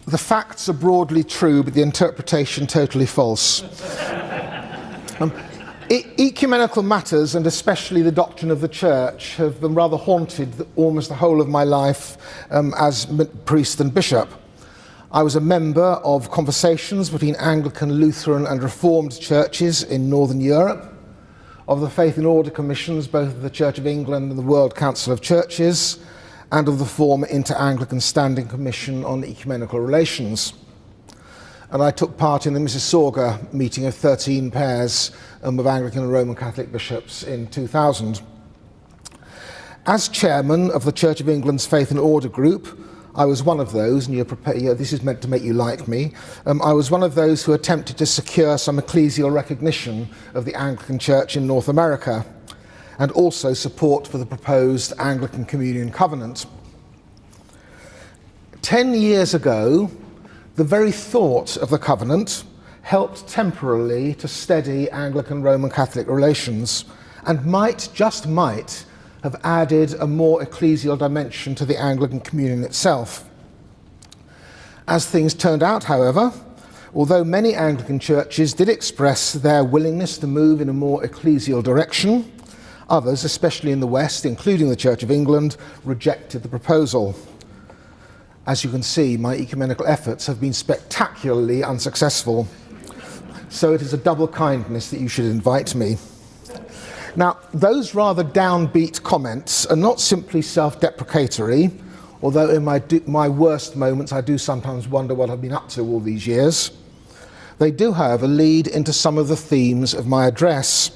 The facts are broadly true, but the interpretation totally false. Ecumenical matters, and especially the doctrine of the Church, have been rather haunted almost the whole of my life as priest and bishop. I was a member of conversations between Anglican, Lutheran and Reformed churches in Northern Europe, of the Faith and Order Commissions, both of the Church of England and the World Council of Churches, and of the former Inter-Anglican Standing Commission on Ecumenical Relations. And I took part in the Mississauga meeting of 13 pairs of Anglican and Roman Catholic bishops in 2000. As chairman of the Church of England's Faith and Order Group, I was one of those, and this is meant to make you like me, I was one of those who attempted to secure some ecclesial recognition of the Anglican Church in North America, and also support for the proposed Anglican Communion Covenant. 10 years ago, the very thought of the covenant helped temporarily to steady Anglican-Roman Catholic relations, and just might, have added a more ecclesial dimension to the Anglican communion itself. As things turned out, however, although many Anglican churches did express their willingness to move in a more ecclesial direction, others, especially in the West, including the Church of England, rejected the proposal. As you can see, my ecumenical efforts have been spectacularly unsuccessful, so it is a double kindness that you should invite me. Now, those rather downbeat comments are not simply self-deprecatory, although in my worst moments I do sometimes wonder what I've been up to all these years. They do, however, lead into some of the themes of my address.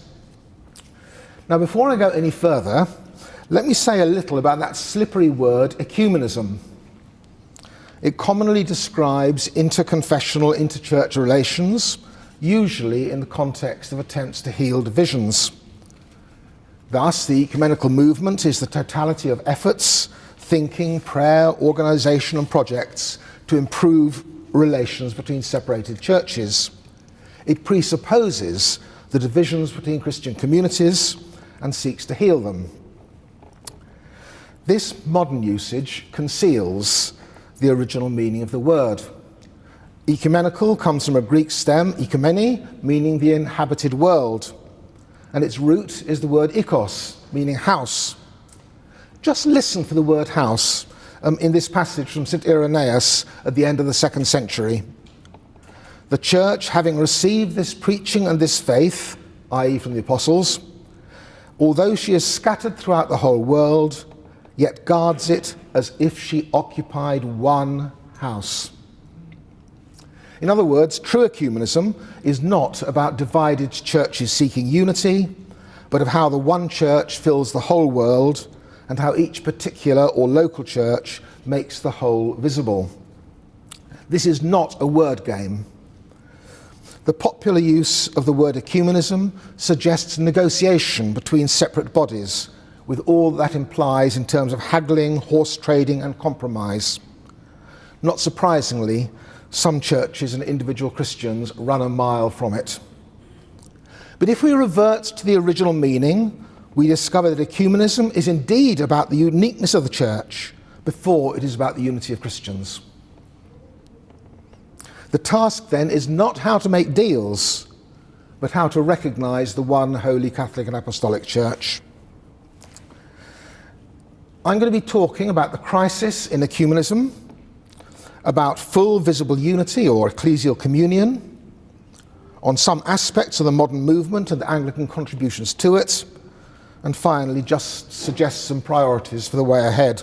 Now, before I go any further, let me say a little about that slippery word, ecumenism. It commonly describes interconfessional, interchurch relations, usually in the context of attempts to heal divisions. Thus, the ecumenical movement is the totality of efforts, thinking, prayer, organisation and projects to improve relations between separated churches. It presupposes the divisions between Christian communities and seeks to heal them. This modern usage conceals the original meaning of the word. Ecumenical comes from a Greek stem, ekumene, meaning the inhabited world, and its root is the word ikos, meaning house. Just listen for the word house in this passage from St. Irenaeus at the end of the 2nd century. The church, having received this preaching and this faith, i.e. from the apostles, although she is scattered throughout the whole world, yet guards it as if she occupied one house. In other words, true ecumenism is not about divided churches seeking unity, but of how the one church fills the whole world and how each particular or local church makes the whole visible. This is not a word game. The popular use of the word ecumenism suggests negotiation between separate bodies, with all that implies in terms of haggling, horse trading and compromise. Not surprisingly, some churches and individual Christians run a mile from it. But if we revert to the original meaning, we discover that ecumenism is indeed about the uniqueness of the church before it is about the unity of Christians. The task then is not how to make deals, but how to recognise the one holy Catholic and Apostolic Church. I'm going to be talking about the crisis in ecumenism, about full visible unity or ecclesial communion, on some aspects of the modern movement and the Anglican contributions to it, and finally just suggest some priorities for the way ahead.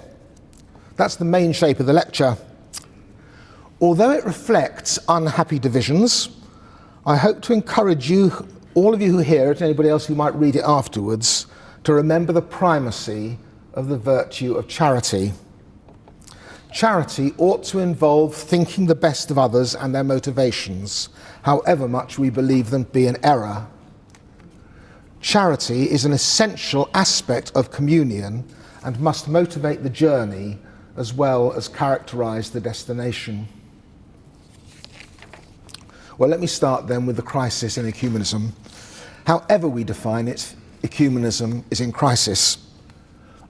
That's the main shape of the lecture. Although it reflects unhappy divisions, I hope to encourage you, all of you who hear it, and anybody else who might read it afterwards, to remember the primacy of the virtue of charity. Charity ought to involve thinking the best of others and their motivations, however much we believe them to be an error. Charity is an essential aspect of communion and must motivate the journey as well as characterize the destination. Well, let me start then with the crisis in ecumenism. However we define it, ecumenism is in crisis.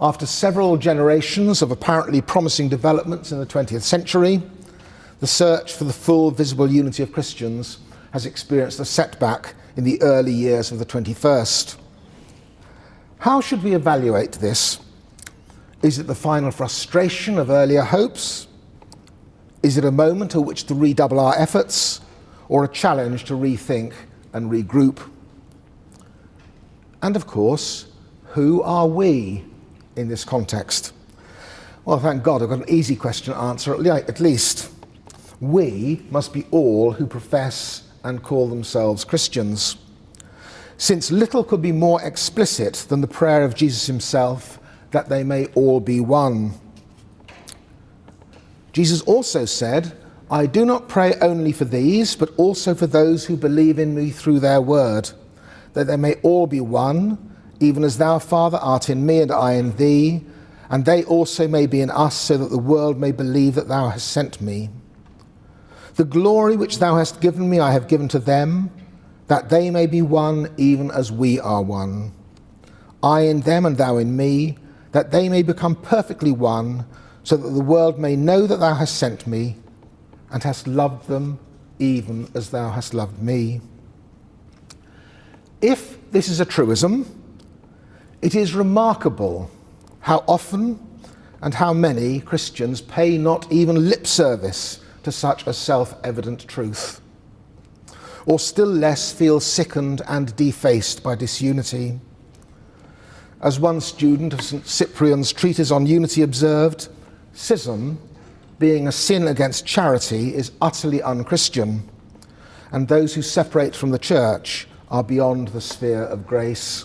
After several generations of apparently promising developments in the 20th century, the search for the full visible unity of Christians has experienced a setback in the early years of the 21st. How should we evaluate this? Is it the final frustration of earlier hopes? Is it a moment at which to redouble our efforts, or a challenge to rethink and regroup? And of course, who are we in this context? Well, thank God I've got an easy question to answer at least. We must be all who profess and call themselves Christians, since little could be more explicit than the prayer of Jesus himself, that they may all be one. Jesus also said, "I do not pray only for these, but also for those who believe in me through their word, that they may all be one, even as thou, Father, art in me and I in thee, and they also may be in us, so that the world may believe that thou hast sent me. The glory which thou hast given me I have given to them, that they may be one even as we are one. I in them and thou in me, that they may become perfectly one, so that the world may know that thou hast sent me and hast loved them even as thou hast loved me." If this is a truism, it is remarkable how often and how many Christians pay not even lip service to such a self-evident truth, or still less feel sickened and defaced by disunity. As one student of St. Cyprian's treatise on unity observed, schism, being a sin against charity, is utterly unchristian, and those who separate from the church are beyond the sphere of grace.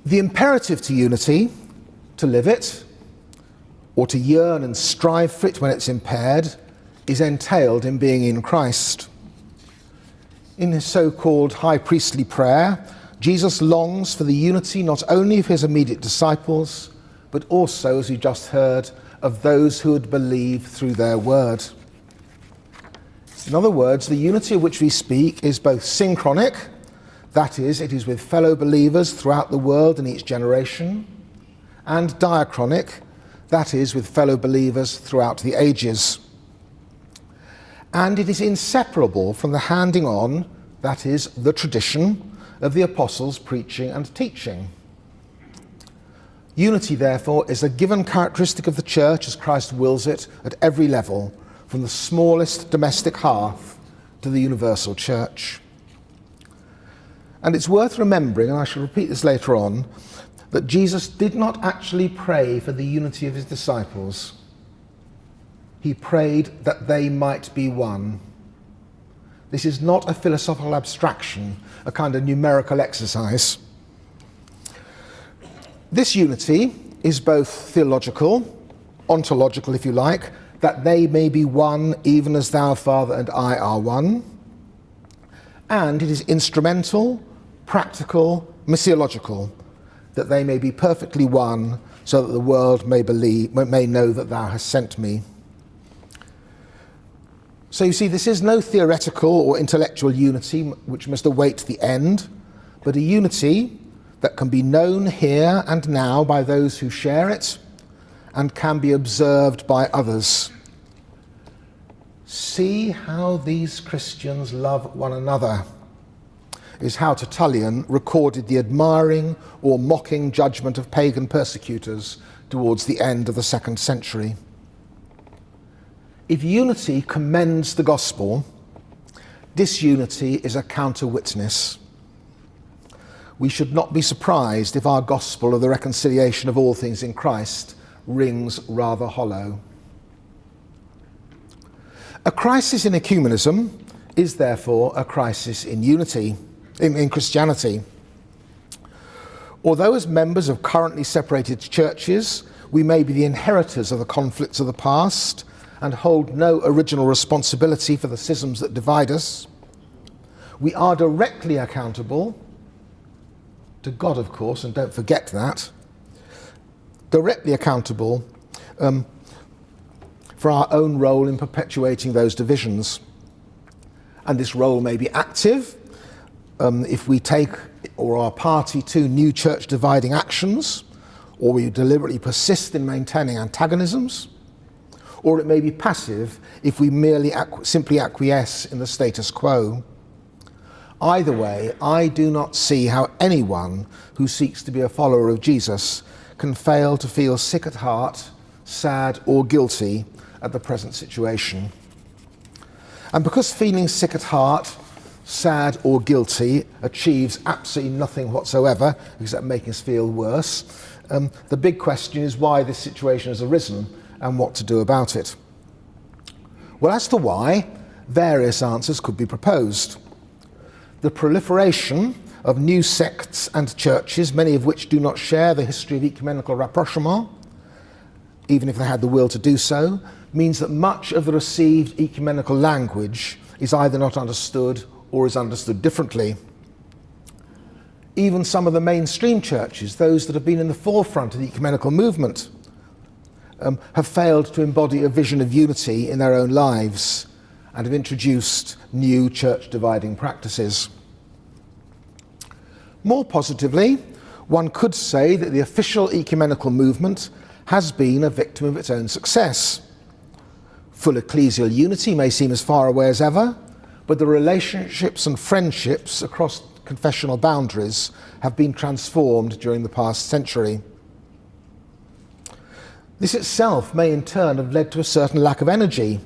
The imperative to unity, to live it, or to yearn and strive for it when it's impaired, is entailed in being in Christ. In his so-called high priestly prayer, Jesus longs for the unity not only of his immediate disciples, but also, as you just heard, of those who would believe through their word. In other words, the unity of which we speak is both synchronic, that is, it is with fellow believers throughout the world in each generation, and diachronic, that is, with fellow believers throughout the ages. And it is inseparable from the handing on, that is, the tradition, of the apostles' preaching and teaching. Unity, therefore, is a given characteristic of the church as Christ wills it at every level, from the smallest domestic hearth to the universal church. And it's worth remembering, and I shall repeat this later on, that Jesus did not actually pray for the unity of his disciples. He prayed that they might be one. This is not a philosophical abstraction, a kind of numerical exercise. This unity is both theological, ontological if you like, that they may be one even as thou, Father, and I are one, and it is instrumental, practical, missiological, that they may be perfectly one, so that the world may know that thou hast sent me. So you see, this is no theoretical or intellectual unity which must await the end, but a unity that can be known here and now by those who share it and can be observed by others. See how these Christians love one another, is how Tertullian recorded the admiring or mocking judgment of pagan persecutors towards the end of the 2nd century. If unity commends the gospel, disunity is a counter-witness. We should not be surprised if our gospel of the reconciliation of all things in Christ rings rather hollow. A crisis in ecumenism is therefore a crisis in unity, in Christianity. Although as members of currently separated churches, we may be the inheritors of the conflicts of the past and hold no original responsibility for the schisms that divide us, we are directly accountable to God, of course, and don't forget that, directly accountable for our own role in perpetuating those divisions. And this role may be active if we take or are party to new church dividing actions, or we deliberately persist in maintaining antagonisms, or it may be passive if we merely simply acquiesce in the status quo. Either way, I do not see how anyone who seeks to be a follower of Jesus can fail to feel sick at heart, sad or guilty at the present situation. And because feeling sick at heart, sad or guilty achieves absolutely nothing whatsoever except making us feel worse, the big question is why this situation has arisen and what to do about it. Well, as to why, various answers could be proposed. The proliferation of new sects and churches, many of which do not share the history of ecumenical rapprochement, even if they had the will to do so, means that much of the received ecumenical language is either not understood or is understood differently. Even some of the mainstream churches, those that have been in the forefront of the ecumenical movement, have failed to embody a vision of unity in their own lives and have introduced new church-dividing practices. More positively, one could say that the official ecumenical movement has been a victim of its own success. Full ecclesial unity may seem as far away as ever, but the relationships and friendships across confessional boundaries have been transformed during the past century. This itself may in turn have led to a certain lack of energy,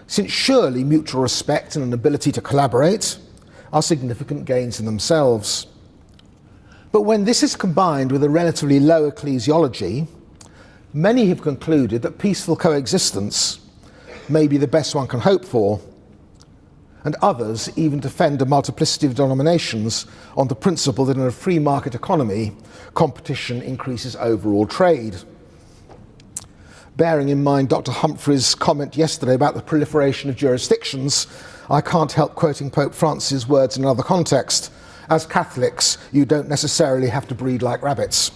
since surely mutual respect and an ability to collaborate are significant gains in themselves. But when this is combined with a relatively low ecclesiology, many have concluded that peaceful coexistence may be the best one can hope for, and others even defend a multiplicity of denominations on the principle that in a free market economy, competition increases overall trade. Bearing in mind Dr. Humphrey's comment yesterday about the proliferation of jurisdictions, I can't help quoting Pope Francis' words in another context. As Catholics, you don't necessarily have to breed like rabbits.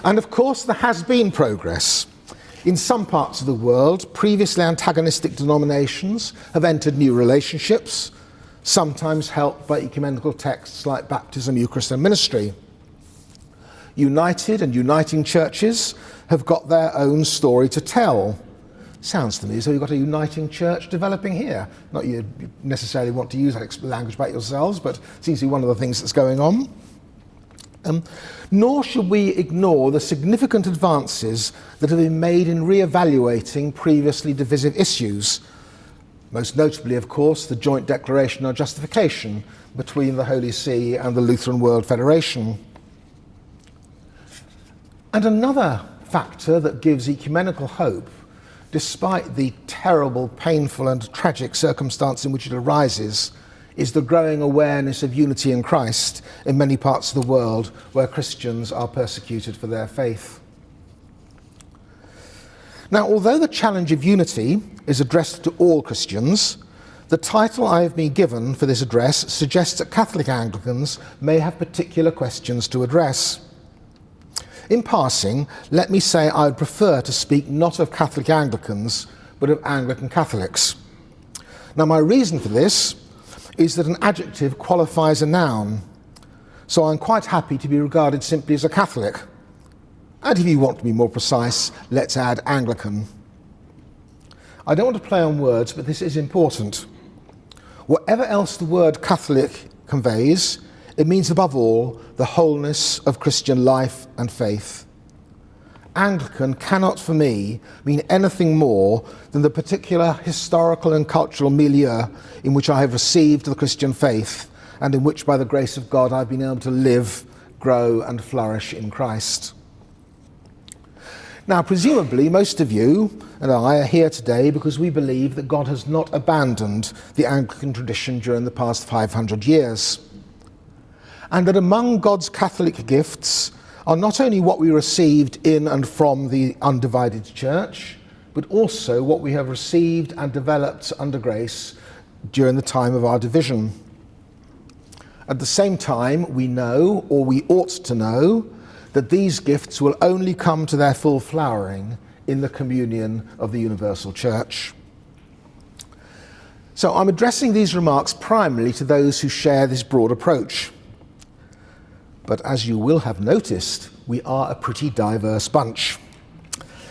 And of course, there has been progress. In some parts of the world, previously antagonistic denominations have entered new relationships, sometimes helped by ecumenical texts like baptism, Eucharist and ministry. United and uniting churches have got their own story to tell. Sounds to me as though you've got a uniting church developing here. Not you necessarily want to use that language about yourselves, but it seems to be one of the things that's going on. Nor should we ignore the significant advances that have been made in re-evaluating previously divisive issues. Most notably, of course, the joint declaration on justification between the Holy See and the Lutheran World Federation. And another factor that gives ecumenical hope, despite the terrible, painful and tragic circumstance in which it arises, is the growing awareness of unity in Christ in many parts of the world where Christians are persecuted for their faith. Now, although the challenge of unity is addressed to all Christians, the title I have been given for this address suggests that Catholic Anglicans may have particular questions to address. In passing, let me say I would prefer to speak not of Catholic Anglicans, but of Anglican Catholics. Now, my reason for this is that an adjective qualifies a noun, so I'm quite happy to be regarded simply as a Catholic. And if you want to be more precise, let's add Anglican. I don't want to play on words, but this is important. Whatever else the word Catholic conveys, it means above all the wholeness of Christian life and faith. Anglican cannot, for me, mean anything more than the particular historical and cultural milieu in which I have received the Christian faith and in which, by the grace of God, I've been able to live, grow and flourish in Christ. Now, presumably, most of you and I are here today because we believe that God has not abandoned the Anglican tradition during the past 500 years, and that among God's Catholic gifts are not only what we received in and from the undivided church, but also what we have received and developed under grace during the time of our division. At the same time, we know, or we ought to know, that these gifts will only come to their full flowering in the communion of the universal church. So I'm addressing these remarks primarily to those who share this broad approach. but as you will have noticed, we are a pretty diverse bunch.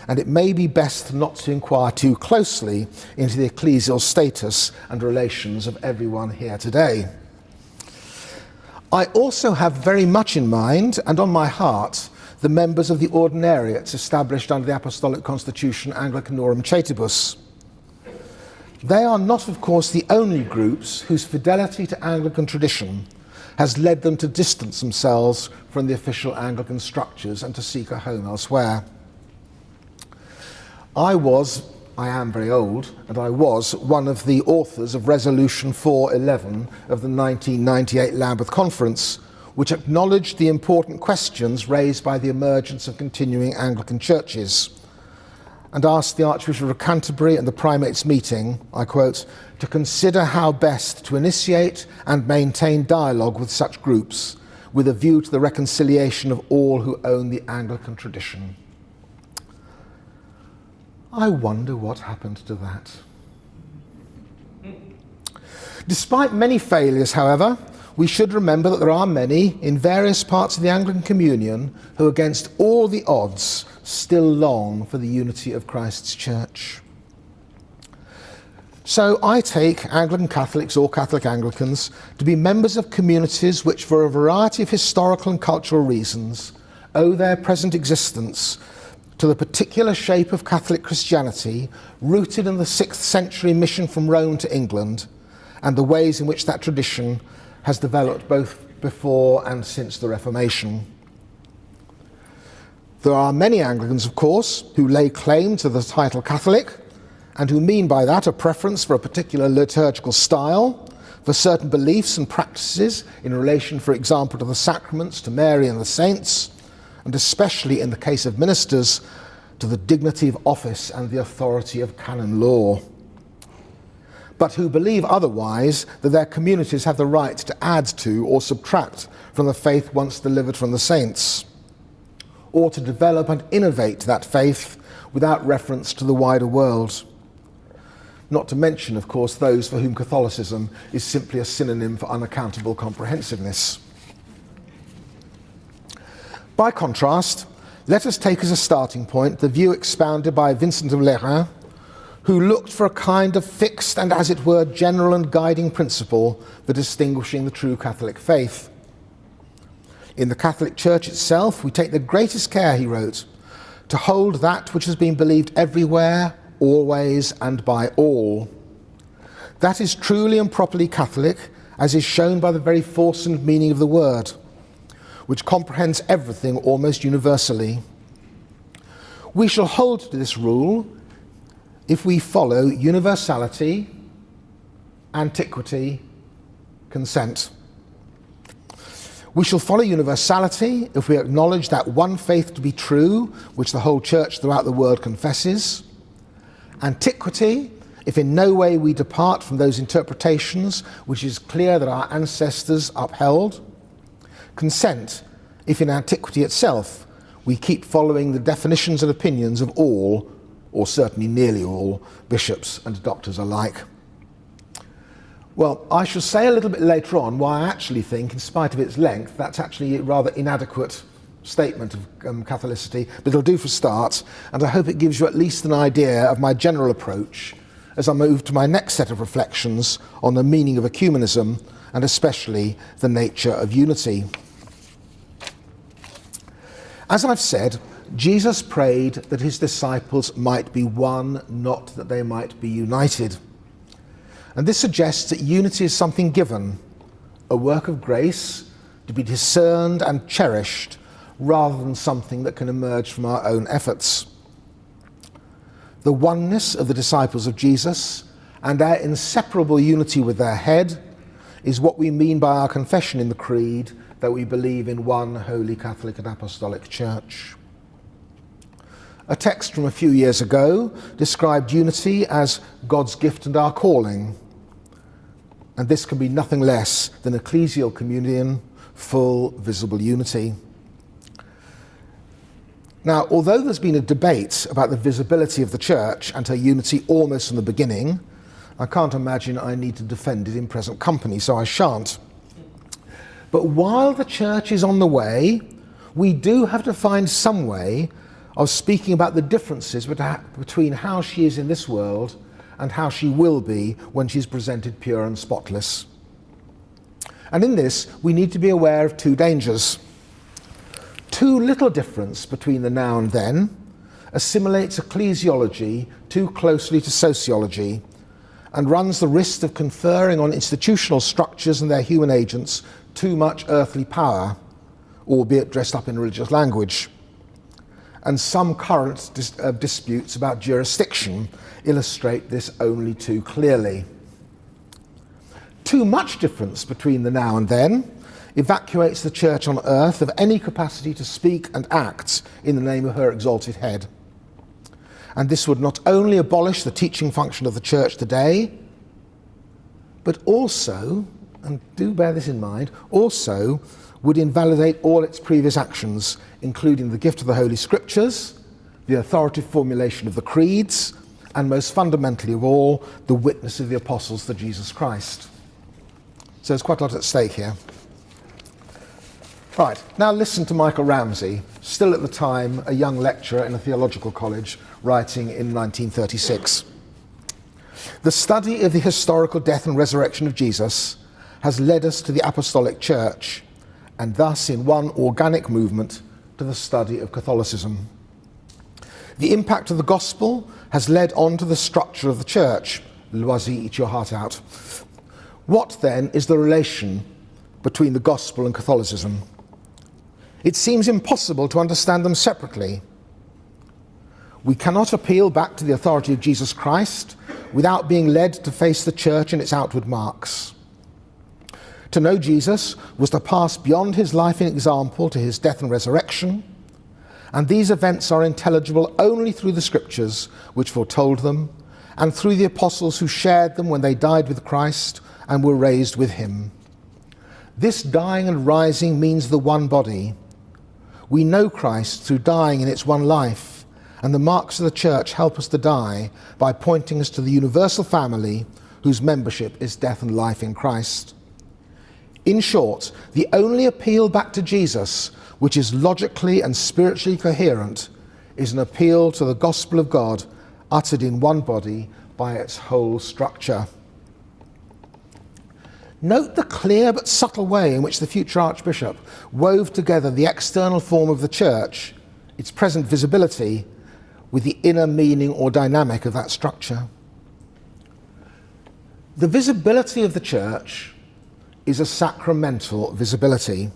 And it may be best not to inquire too closely into the ecclesial status and relations of everyone here today. I also have very much in mind and on my heart the members of the ordinariates established under the Apostolic Constitution Anglicanorum Cetibus. They are not, of course, the only groups whose fidelity to Anglican tradition has led them to distance themselves from the official Anglican structures and to seek a home elsewhere. I am very old, and I was one of the authors of Resolution 411 of the 1998 Lambeth Conference, which acknowledged the important questions raised by the emergence of continuing Anglican churches, and asked the Archbishop of Canterbury and the Primates meeting, I quote, to consider how best to initiate and maintain dialogue with such groups, with a view to the reconciliation of all who own the Anglican tradition. I wonder what happened to that. Despite many failures, however, we should remember that there are many in various parts of the Anglican Communion who, against all the odds, still long for the unity of Christ's Church. So I take Anglican Catholics or Catholic Anglicans to be members of communities which, for a variety of historical and cultural reasons, owe their present existence to the particular shape of Catholic Christianity rooted in the 6th century mission from Rome to England and the ways in which that tradition has developed both before and since the Reformation. There are many Anglicans, of course, who lay claim to the title Catholic and who mean by that a preference for a particular liturgical style, for certain beliefs and practices in relation, for example, to the sacraments, to Mary and the saints, and especially in the case of ministers, to the dignity of office and the authority of canon law. But who believe otherwise, that their communities have the right to add to or subtract from the faith once delivered from the saints, or to develop and innovate that faith without reference to the wider world. Not to mention, of course, those for whom Catholicism is simply a synonym for unaccountable comprehensiveness. By contrast, let us take as a starting point the view expounded by Vincent of Lerins, who looked for a kind of fixed and, as it were, general and guiding principle for distinguishing the true Catholic faith. In the Catholic Church itself, we take the greatest care, he wrote, to hold that which has been believed everywhere, always, and by all. That is truly and properly Catholic, as is shown by the very force and meaning of the word, which comprehends everything almost universally. We shall hold to this rule if we follow universality, antiquity, consent. We shall follow universality if we acknowledge that one faith to be true, which the whole Church throughout the world confesses. Antiquity, if in no way we depart from those interpretations which it is clear that our ancestors upheld. Consent, if in antiquity itself we keep following the definitions and opinions of all, or certainly nearly all, bishops and doctors alike. Well, I shall say a little bit later on why I actually think, in spite of its length, that's actually a rather inadequate statement of Catholicity, but it'll do for a start, and I hope it gives you at least an idea of my general approach as I move to my next set of reflections on the meaning of ecumenism, and especially the nature of unity. As I've said, Jesus prayed that his disciples might be one, not that they might be united. And this suggests that unity is something given, a work of grace to be discerned and cherished, rather than something that can emerge from our own efforts. The oneness of the disciples of Jesus and their inseparable unity with their head is what we mean by our confession in the Creed, that we believe in one holy Catholic and Apostolic Church. A text from a few years ago described unity as God's gift and our calling, and this can be nothing less than ecclesial communion, full, visible unity. Now, although there's been a debate about the visibility of the Church and her unity almost from the beginning, I can't imagine I need to defend it in present company, so I shan't. But while the church is on the way, we do have to find some way of speaking about the differences between how she is in this world and how she will be when she's presented pure and spotless. And in this, we need to be aware of two dangers. Too little difference between the now and then assimilates ecclesiology too closely to sociology and runs the risk of conferring on institutional structures and their human agents too much earthly power, albeit dressed up in religious language. And some current disputes about jurisdiction illustrate this only too clearly. Too much difference between the now and then evacuates the church on earth of any capacity to speak and act in the name of her exalted head. And this would not only abolish the teaching function of the church today, but also, and do bear this in mind, also would invalidate all its previous actions, including the gift of the Holy Scriptures, the authoritative formulation of the creeds, and most fundamentally of all, the witness of the apostles to Jesus Christ. So there's quite a lot at stake here. Right, now listen to Michael Ramsey, still at the time a young lecturer in a theological college, writing in 1936. The study of the historical death and resurrection of Jesus has led us to the Apostolic Church, and thus in one organic movement to the study of Catholicism. The impact of the gospel has led on to the structure of the church. Loisy, eat your heart out. What then is the relation between the gospel and Catholicism? It seems impossible to understand them separately. We cannot appeal back to the authority of Jesus Christ without being led to face the church and its outward marks. To know Jesus was to pass beyond his life in example to his death and resurrection, and these events are intelligible only through the Scriptures which foretold them, and through the apostles who shared them when they died with Christ and were raised with him. This dying and rising means the one body. We know Christ through dying in its one life, and the marks of the church help us to die by pointing us to the universal family whose membership is death and life in Christ. In short, the only appeal back to Jesus, which is logically and spiritually coherent, is an appeal to the gospel of God uttered in one body by its whole structure. Note the clear but subtle way in which the future Archbishop wove together the external form of the church, its present visibility, with the inner meaning or dynamic of that structure. The visibility of the church is a sacramental visibility.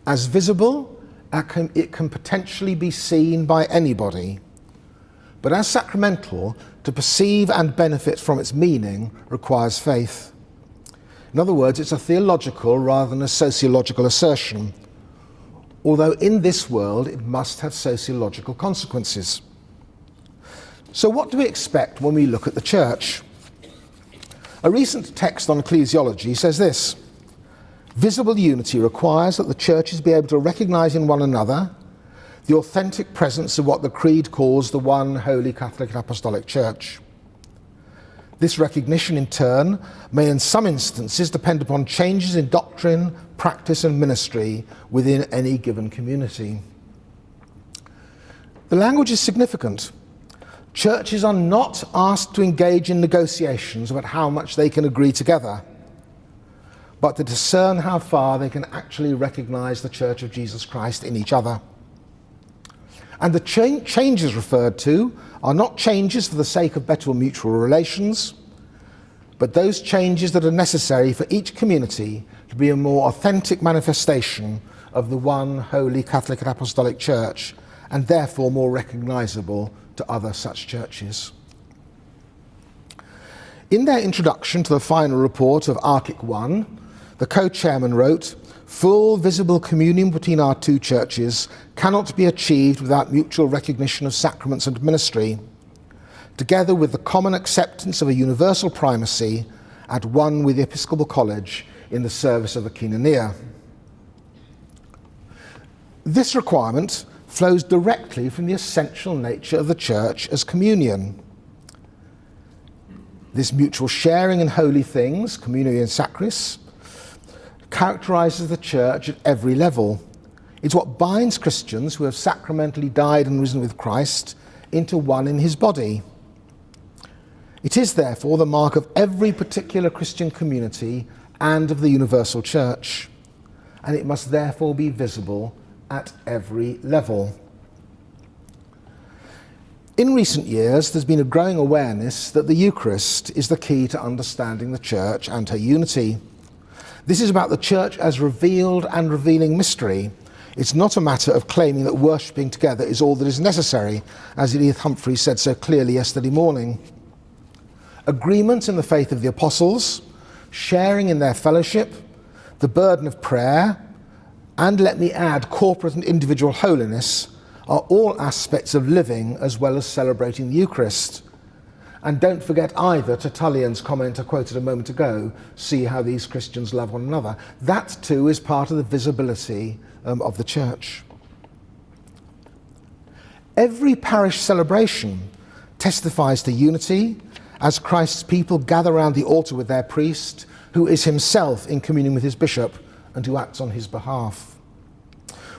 As visible, it can potentially be seen by anybody, but as sacramental, to perceive and benefit from its meaning requires faith. In other words, it's a theological rather than a sociological assertion, although in this world it must have sociological consequences. So what do we expect when we look at the church? A recent text on ecclesiology says this: visible unity requires that the churches be able to recognize in one another the authentic presence of what the Creed calls the one holy Catholic and Apostolic Church. This recognition, in turn, may in some instances depend upon changes in doctrine, practice and ministry within any given community. The language is significant. Churches are not asked to engage in negotiations about how much they can agree together, but to discern how far they can actually recognize the Church of Jesus Christ in each other. And the changes referred to are not changes for the sake of better mutual relations, but those changes that are necessary for each community to be a more authentic manifestation of the one holy Catholic and Apostolic Church, and therefore more recognizable to other such churches. In their introduction to the final report of Archic 1, the co-chairman wrote, "Full visible communion between our two churches cannot be achieved without mutual recognition of sacraments and ministry, together with the common acceptance of a universal primacy at one with the Episcopal College in the service of the koinonia." This requirement flows directly from the essential nature of the church as communion. This mutual sharing in holy things, communio in sacris, characterises the church at every level. It's what binds Christians who have sacramentally died and risen with Christ into one in his body. It is therefore the mark of every particular Christian community and of the universal church, and it must therefore be visible at every level. In recent years, there's been a growing awareness that the Eucharist is the key to understanding the church and her unity. This is about the church as revealed and revealing mystery. It's not a matter of claiming that worshipping together is all that is necessary, as Edith Humphreys said so clearly yesterday morning. Agreement in the faith of the apostles, sharing in their fellowship, the burden of prayer, and let me add, corporate and individual holiness, are all aspects of living as well as celebrating the Eucharist. And don't forget either Tertullian's comment I quoted a moment ago, see how these Christians love one another. That too is part of the visibility of the church. Every parish celebration testifies to unity as Christ's people gather around the altar with their priest, who is himself in communion with his bishop and who acts on his behalf.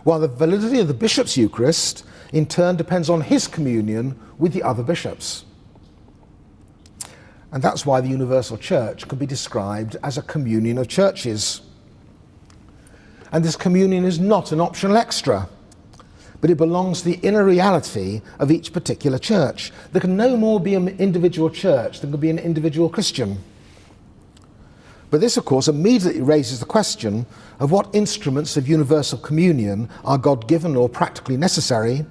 While the validity of the bishop's Eucharist in turn depends on his communion with the other bishops. And that's why the universal church can be described as a communion of churches. And this communion is not an optional extra, but it belongs to the inner reality of each particular church. There can no more be an individual church than can be an individual Christian. But this, of course, immediately raises the question of what instruments of universal communion are God-given or practically necessary,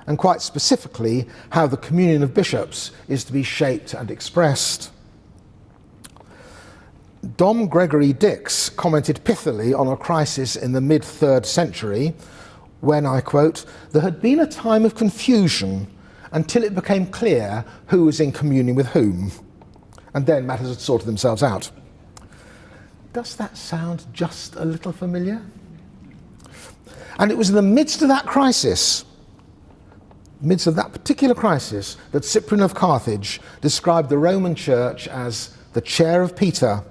and quite specifically, how the communion of bishops is to be shaped and expressed. Dom Gregory Dix commented pithily on a crisis in the mid-3rd century when, I quote, "There had been a time of confusion until it became clear who was in communion with whom, and then matters had sorted themselves out." Does that sound just a little familiar? And it was in the midst of that crisis, midst of that particular crisis, that Cyprian of Carthage described the Roman Church as the chair of Peter,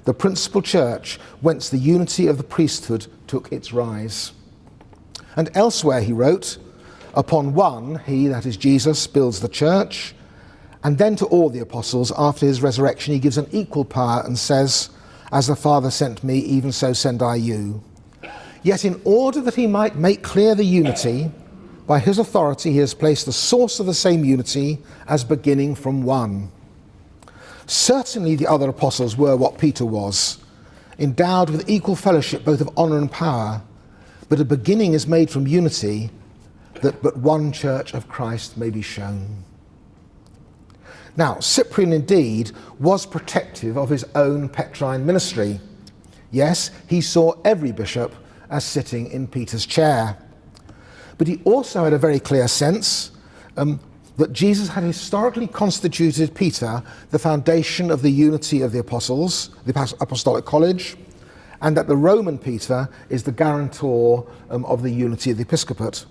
the principal church whence the unity of the priesthood took its rise. And elsewhere he wrote, "Upon one, he, that is Jesus, builds the church, and then to all the apostles after his resurrection he gives an equal power and says, 'As the Father sent me, even so send I you.' Yet in order that he might make clear the unity, by his authority he has placed the source of the same unity as beginning from one. Certainly the other apostles were what Peter was, endowed with equal fellowship both of honour and power, but a beginning is made from unity, that but one church of Christ may be shown." Now, Cyprian indeed was protective of his own Petrine ministry. Yes, he saw every bishop as sitting in Peter's chair. But he also had a very clear sense that Jesus had historically constituted Peter the foundation of the unity of the apostles, the apostolic college, and that the Roman Peter is the guarantor of the unity of the episcopate.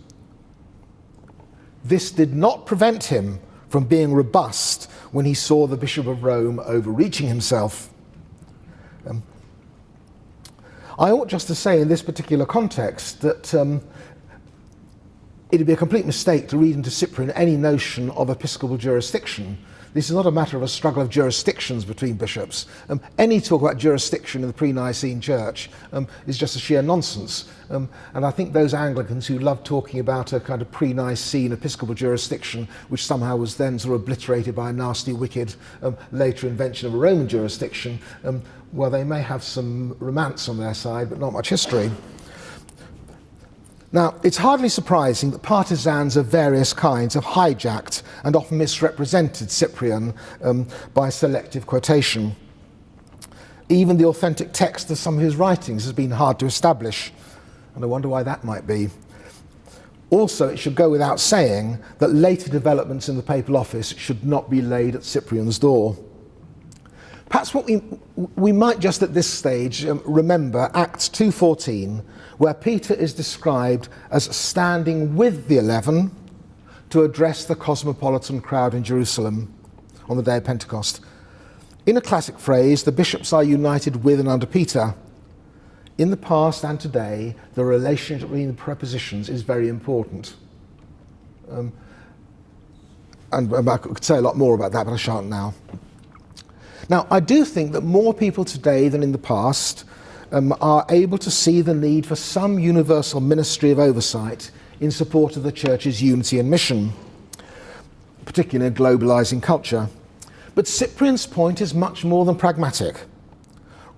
This did not prevent him from being robust when he saw the Bishop of Rome overreaching himself. I ought just to say in this particular context that it'd be a complete mistake to read into Cyprian any notion of episcopal jurisdiction. This is not a matter of a struggle of jurisdictions between bishops. Any talk about jurisdiction in the pre-Nicene church is just a sheer nonsense. And I think those Anglicans who love talking about a kind of pre-Nicene episcopal jurisdiction, which somehow was then sort of obliterated by a nasty, wicked later invention of a Roman jurisdiction, well, they may have some romance on their side, but not much history. Now, it's hardly surprising that partisans of various kinds have hijacked and often misrepresented Cyprian by selective quotation. Even the authentic text of some of his writings has been hard to establish, and I wonder why that might be. Also, it should go without saying that later developments in the papal office should not be laid at Cyprian's door. Perhaps what we might just at this stage remember Acts 2:14, where Peter is described as standing with the 11 to address the cosmopolitan crowd in Jerusalem on the day of Pentecost. In a classic phrase, the bishops are united with and under Peter, In the past and today, the relationship between the prepositions is very important. And I could say a lot more about that, but I shan't now. Now, I do think that more people today than in the past are able to see the need for some universal ministry of oversight in support of the Church's unity and mission, particularly in a globalising culture. But Cyprian's point is much more than pragmatic.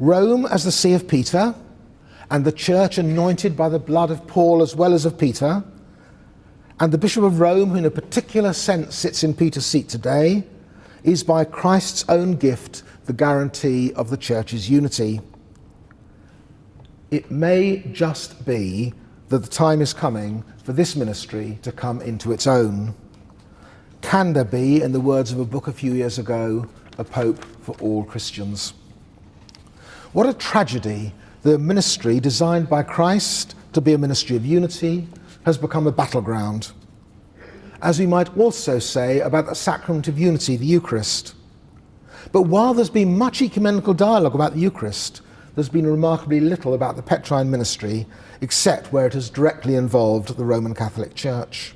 Rome as the See of Peter, and the Church anointed by the blood of Paul as well as of Peter, and the Bishop of Rome, who in a particular sense sits in Peter's seat today, is by Christ's own gift the guarantee of the Church's unity. It may just be that the time is coming for this ministry to come into its own. Can there be, in the words of a book a few years ago, a Pope for all Christians? What a tragedy the ministry designed by Christ to be a ministry of unity has become a battleground, as we might also say about the sacrament of unity, the Eucharist. But while there's been much ecumenical dialogue about the Eucharist, there's been remarkably little about the Petrine ministry, except where it has directly involved the Roman Catholic Church.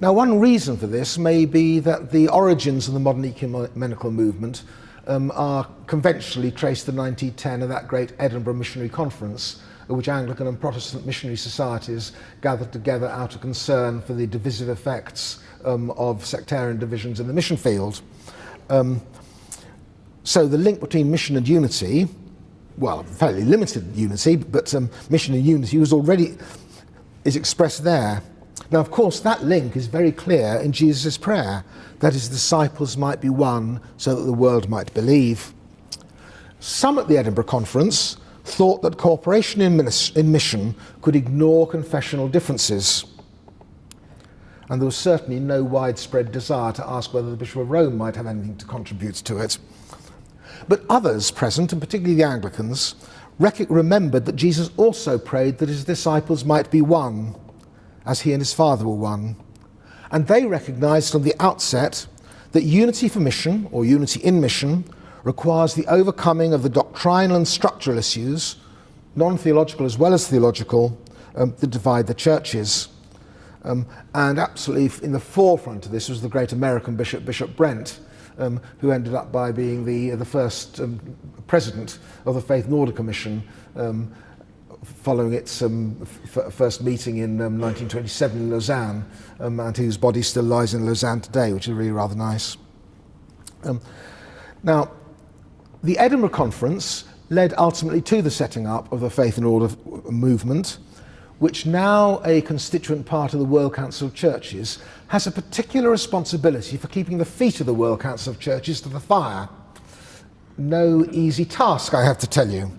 Now, one reason for this may be that the origins of the modern ecumenical movement are conventionally traced to 1910 and that great Edinburgh Missionary Conference, at which Anglican and Protestant missionary societies gathered together out of concern for the divisive effects of sectarian divisions in the mission field. So the link between mission and unity, well, fairly limited unity, but mission and unity is expressed there. Now, of course, that link is very clear in Jesus' prayer, that his disciples might be one so that the world might believe. Some at the Edinburgh Conference thought that cooperation in mission could ignore confessional differences. And there was certainly no widespread desire to ask whether the Bishop of Rome might have anything to contribute to it. But others present, and particularly the Anglicans, remembered that Jesus also prayed that his disciples might be one, as he and his Father were one. And they recognised from the outset that unity for mission, or unity in mission, requires the overcoming of the doctrinal and structural issues, non-theological as well as theological, that divide the churches. And absolutely in the forefront of this was the great American bishop, Bishop Brent, who ended up by being the first president of the Faith and Order Commission, following its first meeting in 1927 in Lausanne, and whose body still lies in Lausanne today, which is really rather nice. Now, the Edinburgh Conference led ultimately to the setting up of the Faith and Order movement, which now a constituent part of the World Council of Churches has a particular responsibility for keeping the feet of the World Council of Churches to the fire. No easy task, I have to tell you.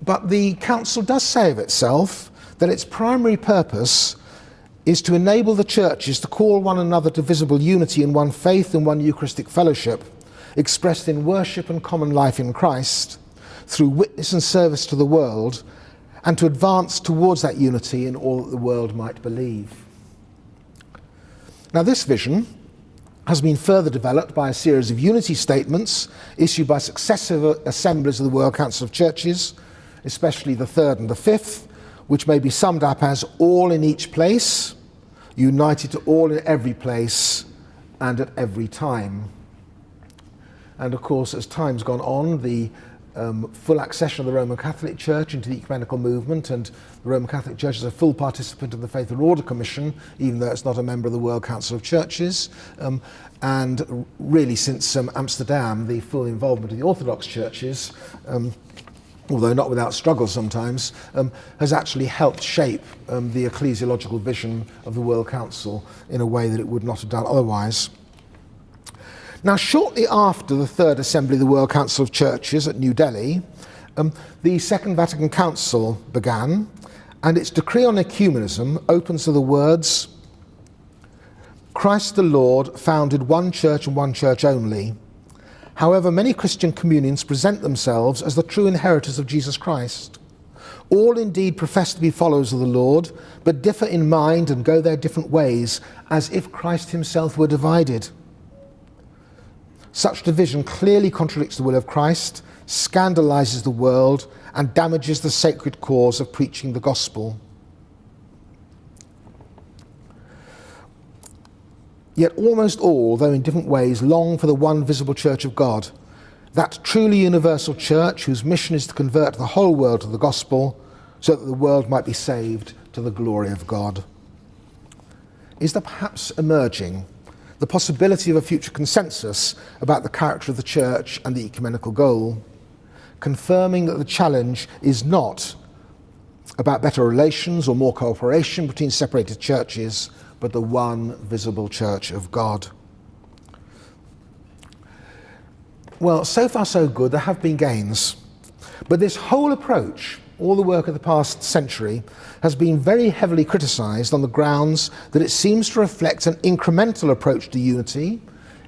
But the Council does say of itself that its primary purpose is to enable the churches to call one another to visible unity in one faith and one Eucharistic fellowship, expressed in worship and common life in Christ, through witness and service to the world, and to advance towards that unity in all that the world might believe. Now, this vision has been further developed by a series of unity statements issued by successive assemblies of the World Council of Churches, especially the third and the fifth, which may be summed up as all in each place, united to all in every place, and at every time. And of course, as time's gone on, the full accession of the Roman Catholic Church into the ecumenical movement, and the Roman Catholic Church is a full participant in the Faith and Order Commission, even though it's not a member of the World Council of Churches, and really since Amsterdam, the full involvement of the Orthodox churches, although not without struggle sometimes, has actually helped shape the ecclesiological vision of the World Council in a way that it would not have done otherwise. Now, shortly after the Third Assembly of the World Council of Churches at New Delhi, the Second Vatican Council began, and its decree on ecumenism opens to the words, "Christ the Lord founded one church and one church only. However, many Christian communions present themselves as the true inheritors of Jesus Christ. All indeed profess to be followers of the Lord, but differ in mind and go their different ways, as if Christ himself were divided. Such division clearly contradicts the will of Christ, scandalizes the world, and damages the sacred cause of preaching the gospel. Yet almost all, though in different ways, long for the one visible church of God, that truly universal church whose mission is to convert the whole world to the gospel so that the world might be saved to the glory of God. Is there perhaps emerging the possibility of a future consensus about the character of the church and the ecumenical goal, confirming that the challenge is not about better relations or more cooperation between separated churches, but the one visible church of God? Well, so far so good. There have been gains. But this whole approach, all the work of the past century, has been very heavily criticised on the grounds that it seems to reflect an incremental approach to unity,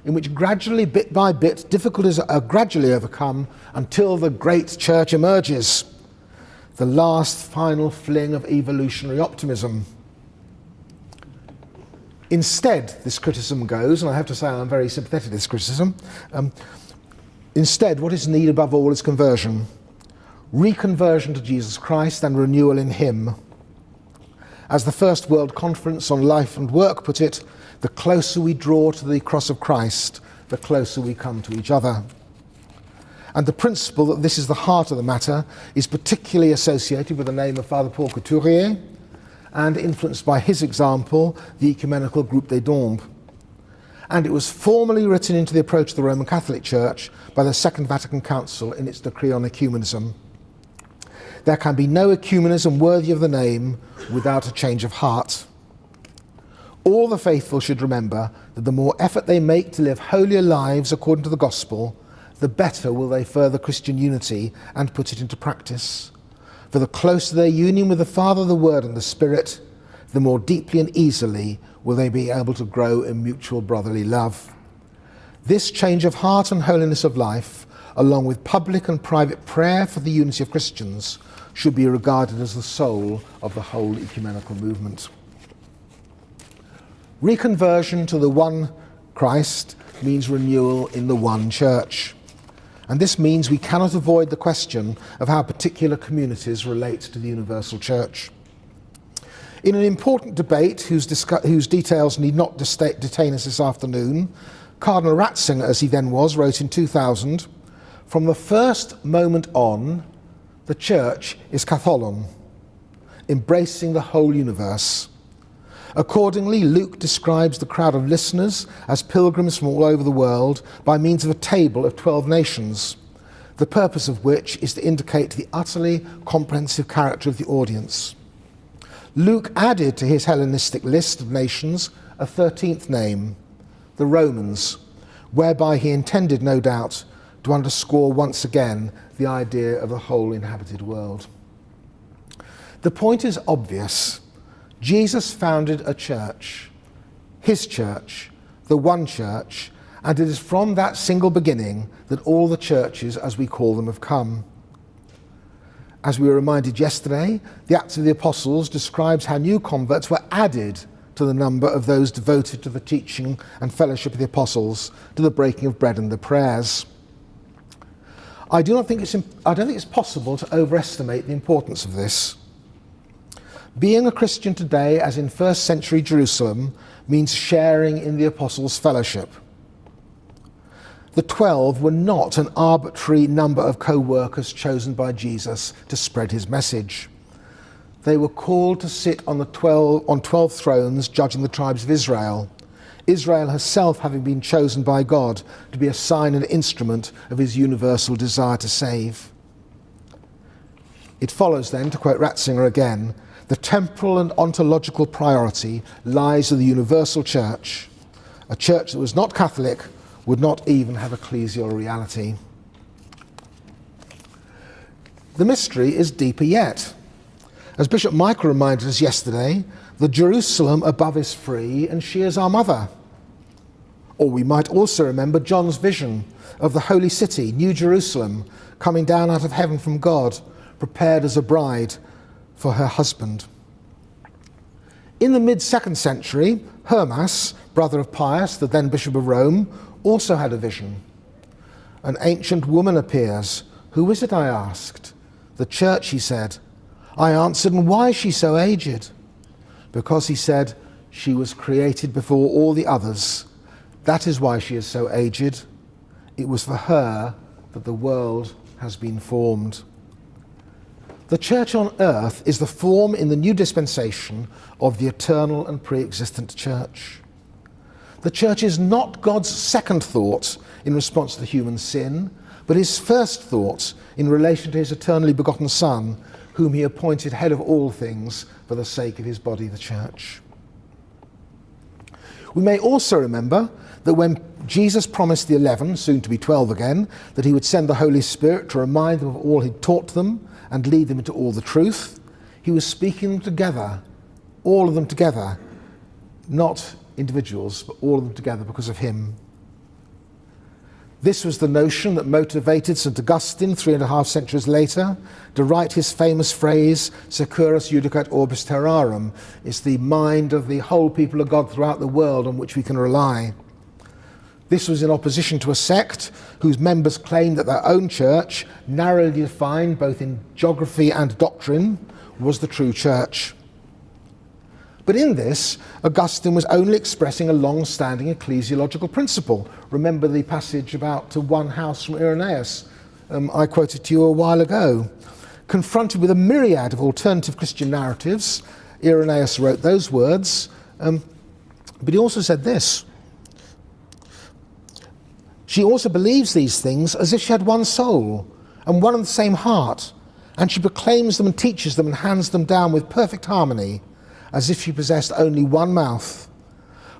in which gradually, bit by bit, difficulties are gradually overcome until the great church emerges, the last final fling of evolutionary optimism. Instead, this criticism goes, and I have to say I'm very sympathetic to this criticism, instead, what is needed above all is conversion. Reconversion to Jesus Christ and renewal in him. As the First World Conference on Life and Work put it, the closer we draw to the cross of Christ, the closer we come to each other. And the principle that this is the heart of the matter is particularly associated with the name of Father Paul Couturier and influenced by his example, the ecumenical Groupe des Dombes. And it was formally written into the approach of the Roman Catholic Church by the Second Vatican Council in its decree on ecumenism. There can be no ecumenism worthy of the name without a change of heart. All the faithful should remember that the more effort they make to live holier lives according to the gospel, the better will they further Christian unity and put it into practice. For the closer their union with the Father, the Word, and the Spirit, the more deeply and easily will they be able to grow in mutual brotherly love. This change of heart and holiness of life, along with public and private prayer for the unity of Christians, should be regarded as the soul of the whole ecumenical movement. Reconversion to the one Christ means renewal in the one church. And this means we cannot avoid the question of how particular communities relate to the universal church. In an important debate whose details need not detain us this afternoon, Cardinal Ratzinger, as he then was, wrote in 2000, "From the first moment on, the Church is katholon, embracing the whole universe. Accordingly, Luke describes the crowd of listeners as pilgrims from all over the world by means of a table of 12 nations, the purpose of which is to indicate the utterly comprehensive character of the audience. Luke added to his Hellenistic list of nations a 13th name, the Romans, whereby he intended, no doubt, to underscore once again the idea of the whole inhabited world." The point is obvious. Jesus founded a church, his church, the one church, and it is from that single beginning that all the churches, as we call them, have come. As we were reminded yesterday, the Acts of the Apostles describes how new converts were added to the number of those devoted to the teaching and fellowship of the apostles, to the breaking of bread and the prayers. I don't think it's possible to overestimate the importance of this. Being a Christian today, as in first century Jerusalem, means sharing in the apostles' fellowship. The 12 were not an arbitrary number of co-workers chosen by Jesus to spread his message. They were called to sit on 12 thrones judging the tribes of Israel, Israel herself having been chosen by God to be a sign and instrument of his universal desire to save. It follows then, to quote Ratzinger again, the temporal and ontological priority lies with the universal church. A church that was not Catholic would not even have ecclesial reality. The mystery is deeper yet. As Bishop Michael reminded us yesterday, the Jerusalem above is free and she is our mother. Or we might also remember John's vision of the holy city, New Jerusalem, coming down out of heaven from God, prepared as a bride for her husband. In the mid-2nd century, Hermas, brother of Pius, the then Bishop of Rome, also had a vision. An ancient woman appears. Who is it, I asked. The church, he said. I answered, and why is she so aged? Because, he said, she was created before all the others. That is why she is so aged. It was for her that the world has been formed. The church on earth is the form in the new dispensation of the eternal and pre-existent church. The church is not God's second thought in response to human sin, but his first thought in relation to his eternally begotten Son, whom he appointed head of all things for the sake of his body, the church. We may also remember that when Jesus promised the 11, soon to be 12 again, that he would send the Holy Spirit to remind them of all he'd taught them and lead them into all the truth, he was speaking them together, all of them together, not individuals, but all of them together because of him. This was the notion that motivated St. Augustine 3.5 centuries later to write his famous phrase, securus judicat orbis terrarum. It's the mind of the whole people of God throughout the world on which we can rely. This was in opposition to a sect whose members claimed that their own church, narrowly defined both in geography and doctrine, was the true church. But in this, Augustine was only expressing a long-standing ecclesiological principle. Remember the passage about to one house from Irenaeus I quoted to you a while ago. Confronted with a myriad of alternative Christian narratives, Irenaeus wrote those words, but he also said this. She also believes these things as if she had one soul and one and the same heart, and she proclaims them and teaches them and hands them down with perfect harmony, as if she possessed only one mouth.